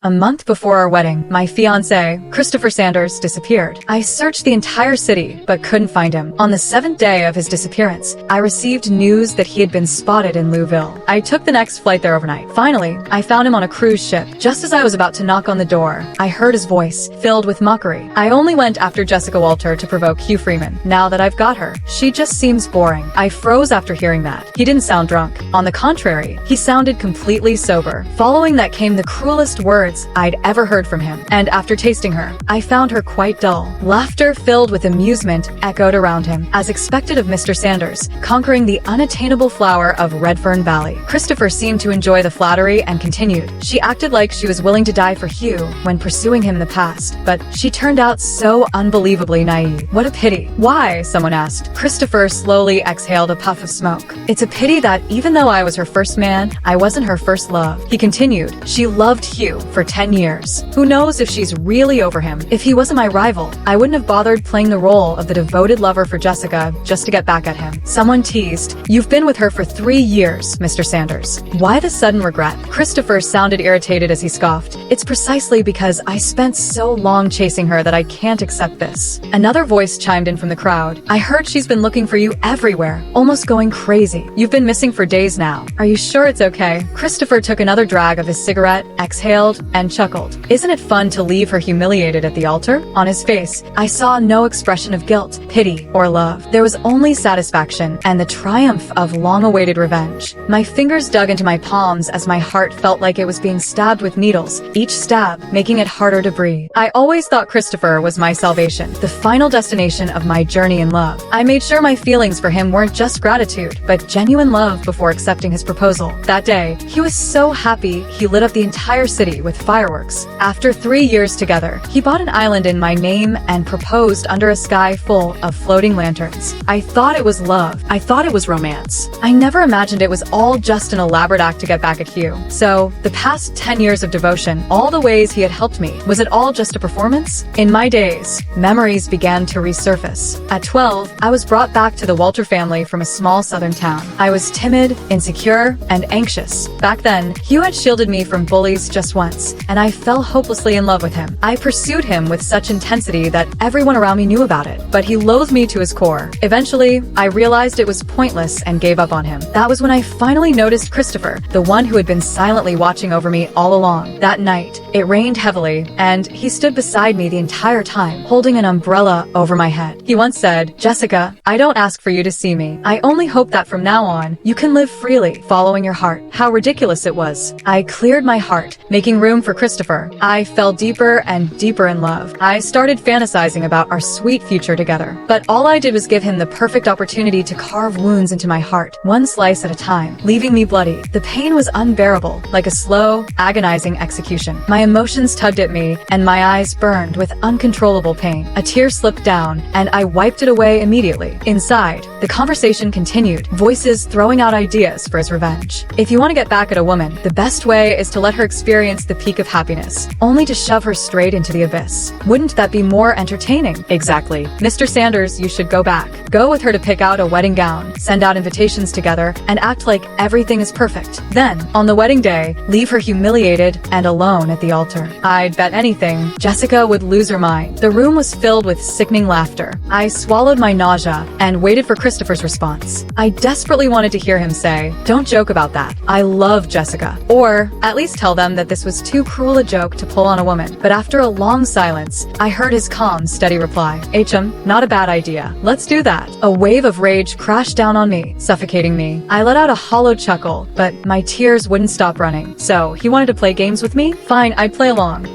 A month before our wedding, my fiancé, Christopher Sanders, disappeared. I searched the entire city, but couldn't find him. On the 7th day of his disappearance, I received news that he had been spotted in Louisville. I took the next flight there overnight. Finally, I found him on a cruise ship. Just as I was about to knock on the door, I heard his voice, filled with mockery. I only went after Jessica Walter to provoke Hugh Freeman. Now that I've got her, she just seems boring. I froze after hearing that. He didn't sound drunk. On the contrary, he sounded completely sober. Following that came the cruelest words I'd ever heard from him. And after tasting her, I found her quite dull. Laughter filled with amusement echoed around him, as expected of Mr. Sanders, conquering the unattainable flower of Redfern Valley. Christopher seemed to enjoy the flattery and continued. She acted like she was willing to die for Hugh when pursuing him in the past, but she turned out so unbelievably naive. What a pity. Why? Someone asked. Christopher slowly exhaled a puff of smoke. It's a pity that even though I was her first man, I wasn't her first love. He continued. She loved Hugh for 10 years. Who knows if she's really over him? If he wasn't my rival, I wouldn't have bothered playing the role of the devoted lover for Jessica just to get back at him. Someone teased, "You've been with her for 3 years, Mr. Sanders." Why the sudden regret? Christopher sounded irritated as he scoffed. It's precisely because I spent so long chasing her that I can't accept this. Another voice chimed in from the crowd. I heard she's been looking for you everywhere, almost going crazy. You've been missing for days now. Are you sure it's okay? Christopher took another drag of his cigarette, exhaled, and chuckled. Isn't it fun to leave her humiliated at the altar? On his face, I saw no expression of guilt, pity, or love. There was only satisfaction and the triumph of long-awaited revenge. My fingers dug into my palms as my heart felt like it was being stabbed with needles, each stab making it harder to breathe. I always thought Christopher was my salvation, the final destination of my journey in love. I made sure my feelings for him weren't just gratitude, but genuine love before accepting his proposal. That day, he was so happy he lit up the entire city with fireworks. After 3 years together, he bought an island in my name and proposed under a sky full of floating lanterns. I thought it was love. I thought it was romance. I never imagined it was all just an elaborate act to get back at Hugh. So, the past 10 years of devotion, all the ways he had helped me, was it all just a performance? In my days, memories began to resurface. At 12, I was brought back to the Walter family from a small southern town. I was timid, insecure, and anxious. Back then, Hugh had shielded me from bullies just once, and I fell hopelessly in love with him. I pursued him with such intensity that everyone around me knew about it, but he loathed me to his core. Eventually, I realized it was pointless and gave up on him. That was when I finally noticed Christopher, the one who had been silently watching over me all along. That night, it rained heavily, and he stood beside me the entire time, holding an umbrella over my head. He once said, "Jessica, I don't ask for you to see me. I only hope that from now on, you can live freely, following your heart." How ridiculous it was. I cleared my heart, making room for Christopher. I fell deeper and deeper in love. I started fantasizing about our sweet future together. But all I did was give him the perfect opportunity to carve wounds into my heart, one slice at a time, leaving me bloody. The pain was unbearable, like a slow, agonizing execution. My emotions tugged at me, and my eyes burned with uncontrollable pain. A tear slipped down, and I wiped it away immediately. Inside, the conversation continued, voices throwing out ideas for his revenge. If you want to get back at a woman, the best way is to let her experience the peak of happiness, only to shove her straight into the abyss. Wouldn't that be more entertaining? Exactly. Mr. Sanders, you should go back. Go with her to pick out a wedding gown, send out invitations together, and act like everything is perfect. Then, on the wedding day, leave her humiliated and alone at the altar. I'd bet anything Jessica would lose her mind. The room was filled with sickening laughter. I swallowed my nausea and waited for Christopher's response. I desperately wanted to hear him say, "Don't joke about that. I love Jessica." Or at least tell them that this was too cruel a joke to pull on a woman. But after a long silence, I heard his calm, steady reply, "HM, not a bad idea. Let's do that." A wave of rage crashed down on me, suffocating me. I let out a hollow chuckle, but my tears wouldn't stop running. So, he wanted to play games with me? Fine, I'd play along.